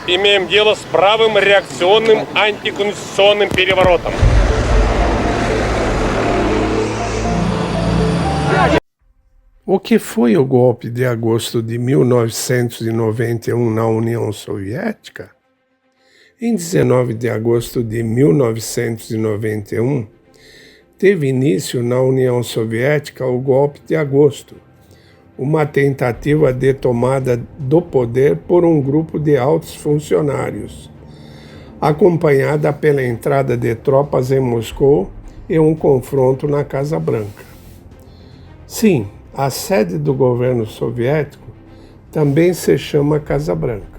Мы имеем дело с правым реакционным антиконституционным переворотом. O que foi o golpe de agosto de 1991 na União Soviética? Em 19 de agosto de 1991, teve início na União Soviética o golpe de agosto, uma tentativa de tomada do poder por um grupo de altos funcionários, acompanhada pela entrada de tropas em Moscou e um confronto na Casa Branca. Sim, a sede do governo soviético também se chama Casa Branca.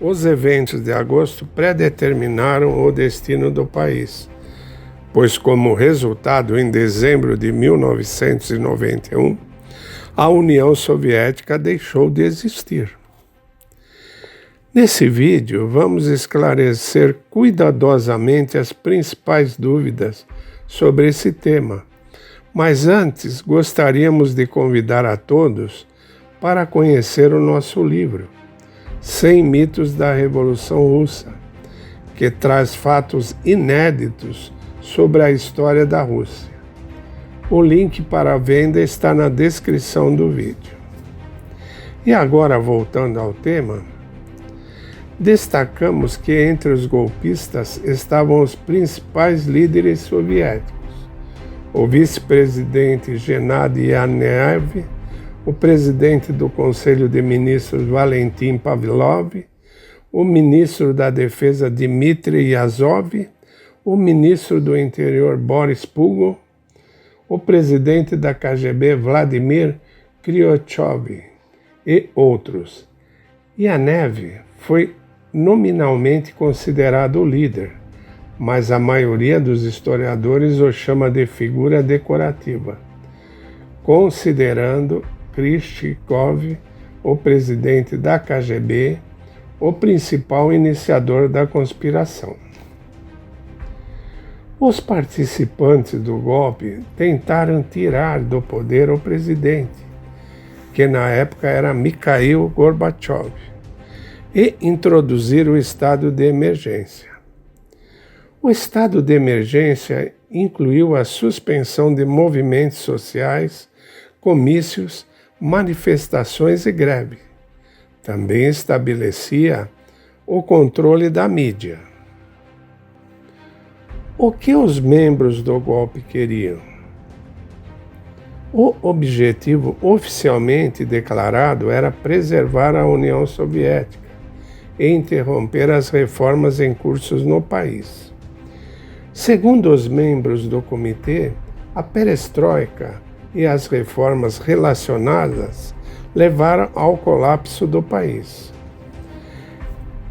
Os eventos de agosto predeterminaram o destino do país, pois como resultado, em dezembro de 1991, a União Soviética deixou de existir. Nesse vídeo, vamos esclarecer cuidadosamente as principais dúvidas sobre esse tema, mas antes gostaríamos de convidar a todos para conhecer o nosso livro, 100 mitos da Revolução Russa, que traz fatos inéditos sobre a história da Rússia. O link para a venda está na descrição do vídeo. E agora, voltando ao tema, destacamos que entre os golpistas estavam os principais líderes soviéticos: o vice-presidente Gennady Yanev, o presidente do Conselho de Ministros Valentin Pavlov, o ministro da Defesa Dmitry Yazov, o ministro do Interior Boris Pugol, o presidente da KGB Vladimir Kryuchkov e outros. Yanev foi nominalmente considerado o líder, mas a maioria dos historiadores o chama de figura decorativa, considerando Kryuchkov, o presidente da KGB, o principal iniciador da conspiração. Os participantes do golpe tentaram tirar do poder o presidente, que na época era Mikhail Gorbachev, e introduzir o estado de emergência. O estado de emergência incluiu a suspensão de movimentos sociais, comícios, manifestações e greve. Também estabelecia o controle da mídia. O que os membros do golpe queriam? O objetivo oficialmente declarado era preservar a União Soviética e interromper as reformas em curso no país. Segundo os membros do comitê, a perestroika e as reformas relacionadas levaram ao colapso do país.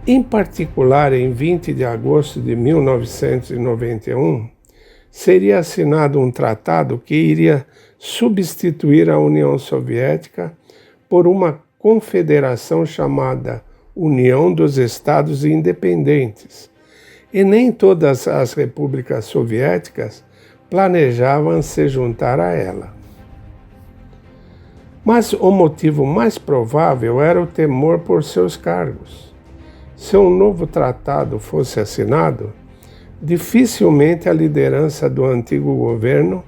Em particular, em 20 de agosto de 1991, seria assinado um tratado que iria substituir a União Soviética por uma confederação chamada União dos Estados Independentes, e nem todas as repúblicas soviéticas planejavam se juntar a ela. Mas o motivo mais provável era o temor por seus cargos. Se um novo tratado fosse assinado, dificilmente a liderança do antigo governo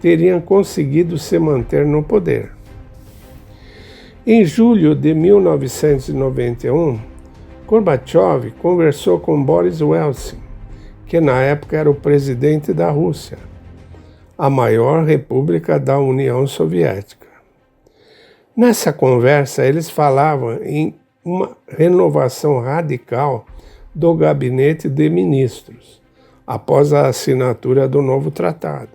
teria conseguido se manter no poder. Em julho de 1991, Gorbachev conversou com Boris Yeltsin, que na época era o presidente da Rússia, a maior república da União Soviética. Nessa conversa, eles falavam em uma renovação radical do gabinete de ministros, após a assinatura do novo tratado.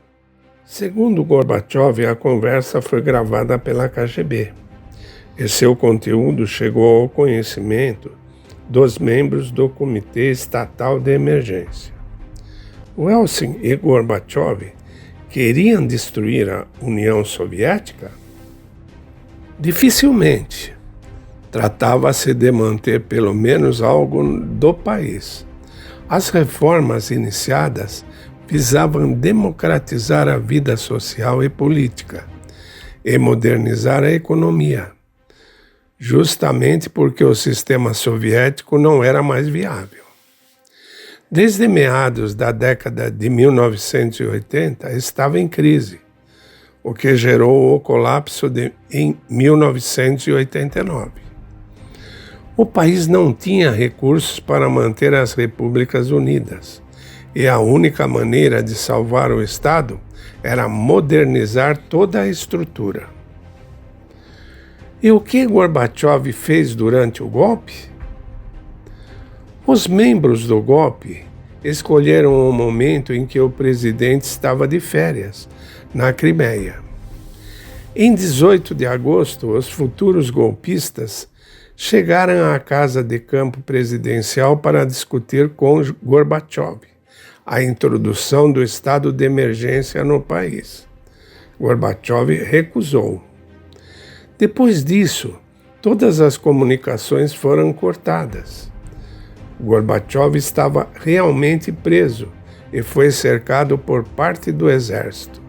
Segundo Gorbachev, a conversa foi gravada pela KGB, e seu conteúdo chegou ao conhecimento dos membros do Comitê Estatal de Emergência. Yeltsin e Gorbachev queriam destruir a União Soviética? Dificilmente. Tratava-se de manter pelo menos algo do país. As reformas iniciadas visavam democratizar a vida social e política e modernizar a economia, justamente porque o sistema soviético não era mais viável. Desde meados da década de 1980, estava em crise, o que gerou o colapso em 1989. O país não tinha recursos para manter as repúblicas unidas, e a única maneira de salvar o Estado era modernizar toda a estrutura. E o que Gorbachev fez durante o golpe? Os membros do golpe escolheram o momento em que o presidente estava de férias, na Crimeia. Em 18 de agosto, os futuros golpistas chegaram à casa de campo presidencial para discutir com Gorbachev a introdução do estado de emergência no país. Gorbachev recusou. Depois disso, todas as comunicações foram cortadas. Gorbachev estava realmente preso e foi cercado por parte do exército.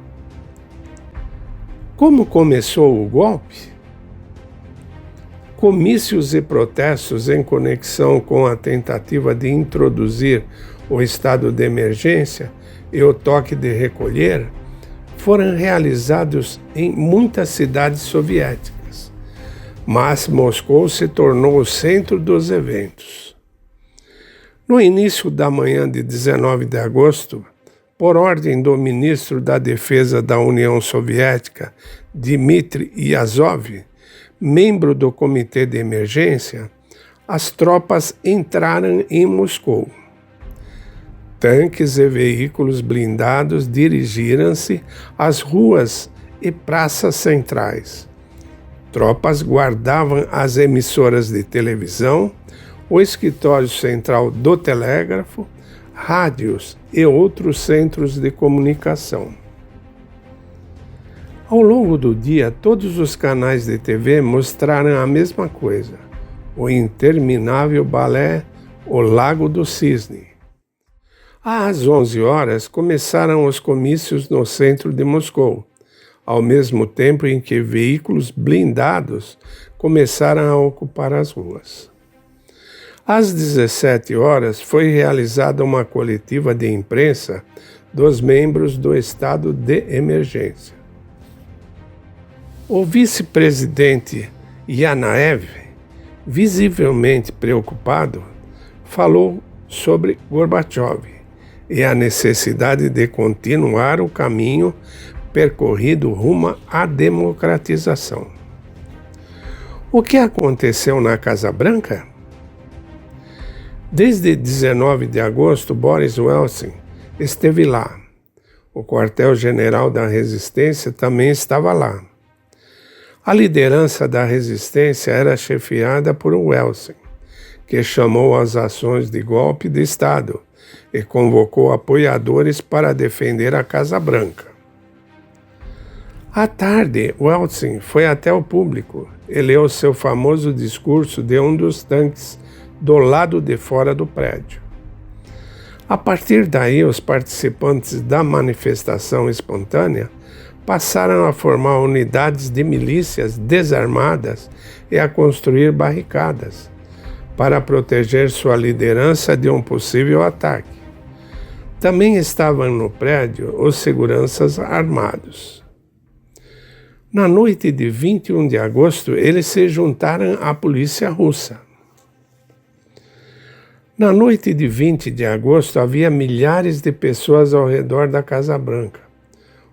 Como começou o golpe? Comícios e protestos em conexão com a tentativa de introduzir o estado de emergência e o toque de recolher foram realizados em muitas cidades soviéticas, mas Moscou se tornou o centro dos eventos. No início da manhã de 19 de agosto, por ordem do ministro da Defesa da União Soviética, Dmitry Yazov, membro do Comitê de Emergência, as tropas entraram em Moscou. Tanques e veículos blindados dirigiram-se às ruas e praças centrais. Tropas guardavam as emissoras de televisão, o escritório central do telégrafo, rádios e outros centros de comunicação. Ao longo do dia, todos os canais de TV mostraram a mesma coisa: o interminável balé O Lago do Cisne. Às 11 horas, começaram os comícios no centro de Moscou, ao mesmo tempo em que veículos blindados começaram a ocupar as ruas. Às 17 horas, foi realizada uma coletiva de imprensa dos membros do estado de emergência. O vice-presidente Yanaev, visivelmente preocupado, falou sobre Gorbachev e a necessidade de continuar o caminho percorrido rumo à democratização. O que aconteceu na Casa Branca? Desde 19 de agosto, Boris Yeltsin esteve lá. O quartel-general da resistência também estava lá. A liderança da resistência era chefiada por Yeltsin, que chamou as ações de golpe de Estado e convocou apoiadores para defender a Casa Branca. À tarde, Yeltsin foi até o público e leu seu famoso discurso de um dos tanques do lado de fora do prédio. A partir daí, os participantes da manifestação espontânea passaram a formar unidades de milícias desarmadas e a construir barricadas para proteger sua liderança de um possível ataque. Também estavam no prédio os seguranças armados. Na noite de 21 de agosto, eles se juntaram à polícia russa. Na noite de 20 de agosto, havia milhares de pessoas ao redor da Casa Branca.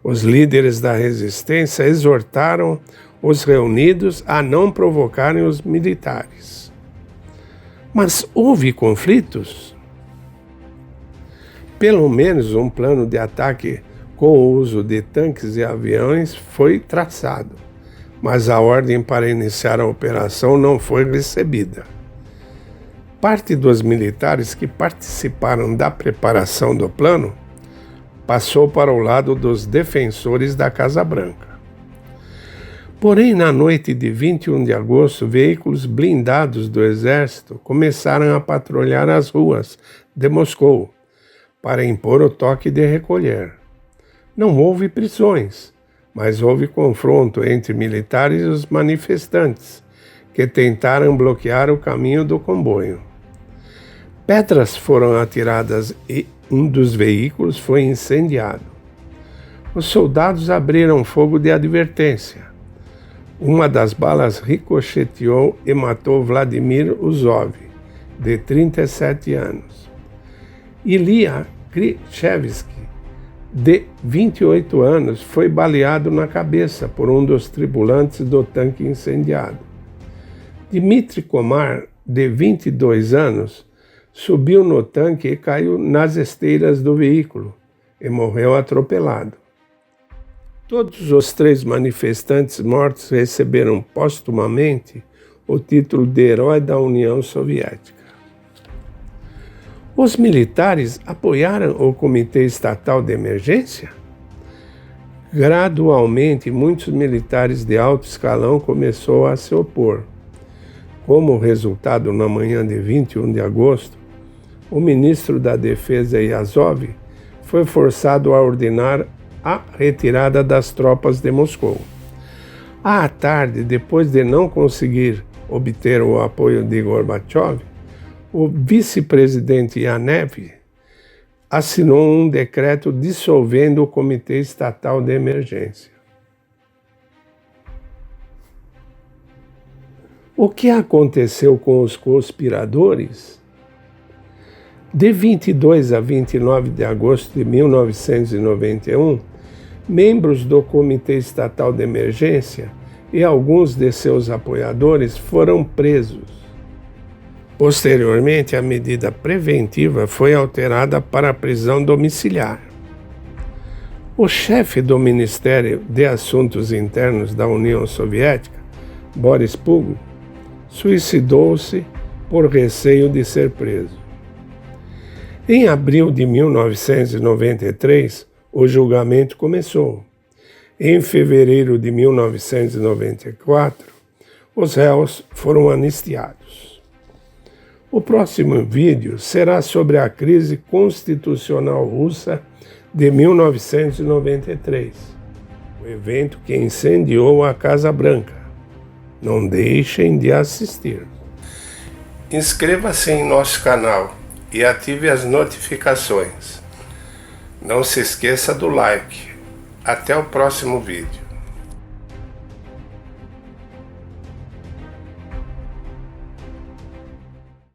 Os líderes da resistência exortaram os reunidos a não provocarem os militares. Mas houve conflitos? Pelo menos um plano de ataque com o uso de tanques e aviões foi traçado, mas a ordem para iniciar a operação não foi recebida. Parte dos militares que participaram da preparação do plano passou para o lado dos defensores da Casa Branca. Porém, na noite de 21 de agosto, veículos blindados do exército começaram a patrulhar as ruas de Moscou para impor o toque de recolher. Não houve prisões, mas houve confronto entre militares e os manifestantes, que tentaram bloquear o caminho do comboio. Pedras foram atiradas e um dos veículos foi incendiado. Os soldados abriram fogo de advertência. Uma das balas ricocheteou e matou Vladimir Uzov, de 37 anos. Ilya Krychevsky, de 28 anos, foi baleado na cabeça por um dos tripulantes do tanque incendiado. Dmitry Komar, de 22 anos, subiu no tanque e caiu nas esteiras do veículo e morreu atropelado. Todos os 3 manifestantes mortos receberam póstumamente o título de Herói da União Soviética. Os militares apoiaram o Comitê Estatal de Emergência? Gradualmente, muitos militares de alto escalão começaram a se opor. Como resultado, na manhã de 21 de agosto, o ministro da Defesa Yazov foi forçado a ordenar a retirada das tropas de Moscou. À tarde, depois de não conseguir obter o apoio de Gorbachev, o vice-presidente Yanev assinou um decreto dissolvendo o Comitê Estatal de Emergência. O que aconteceu com os conspiradores? De 22 a 29 de agosto de 1991, membros do Comitê Estatal de Emergência e alguns de seus apoiadores foram presos. Posteriormente, a medida preventiva foi alterada para a prisão domiciliar. O chefe do Ministério de Assuntos Internos da União Soviética, Boris Pugin, suicidou-se por receio de ser preso. Em abril de 1993, o julgamento começou. Em fevereiro de 1994, os réus foram anistiados. O próximo vídeo será sobre a crise constitucional russa de 1993, o evento que incendiou a Casa Branca. Não deixem de assistir. Inscreva-se em nosso canal e ative as notificações. Não se esqueça do like. Até o próximo vídeo.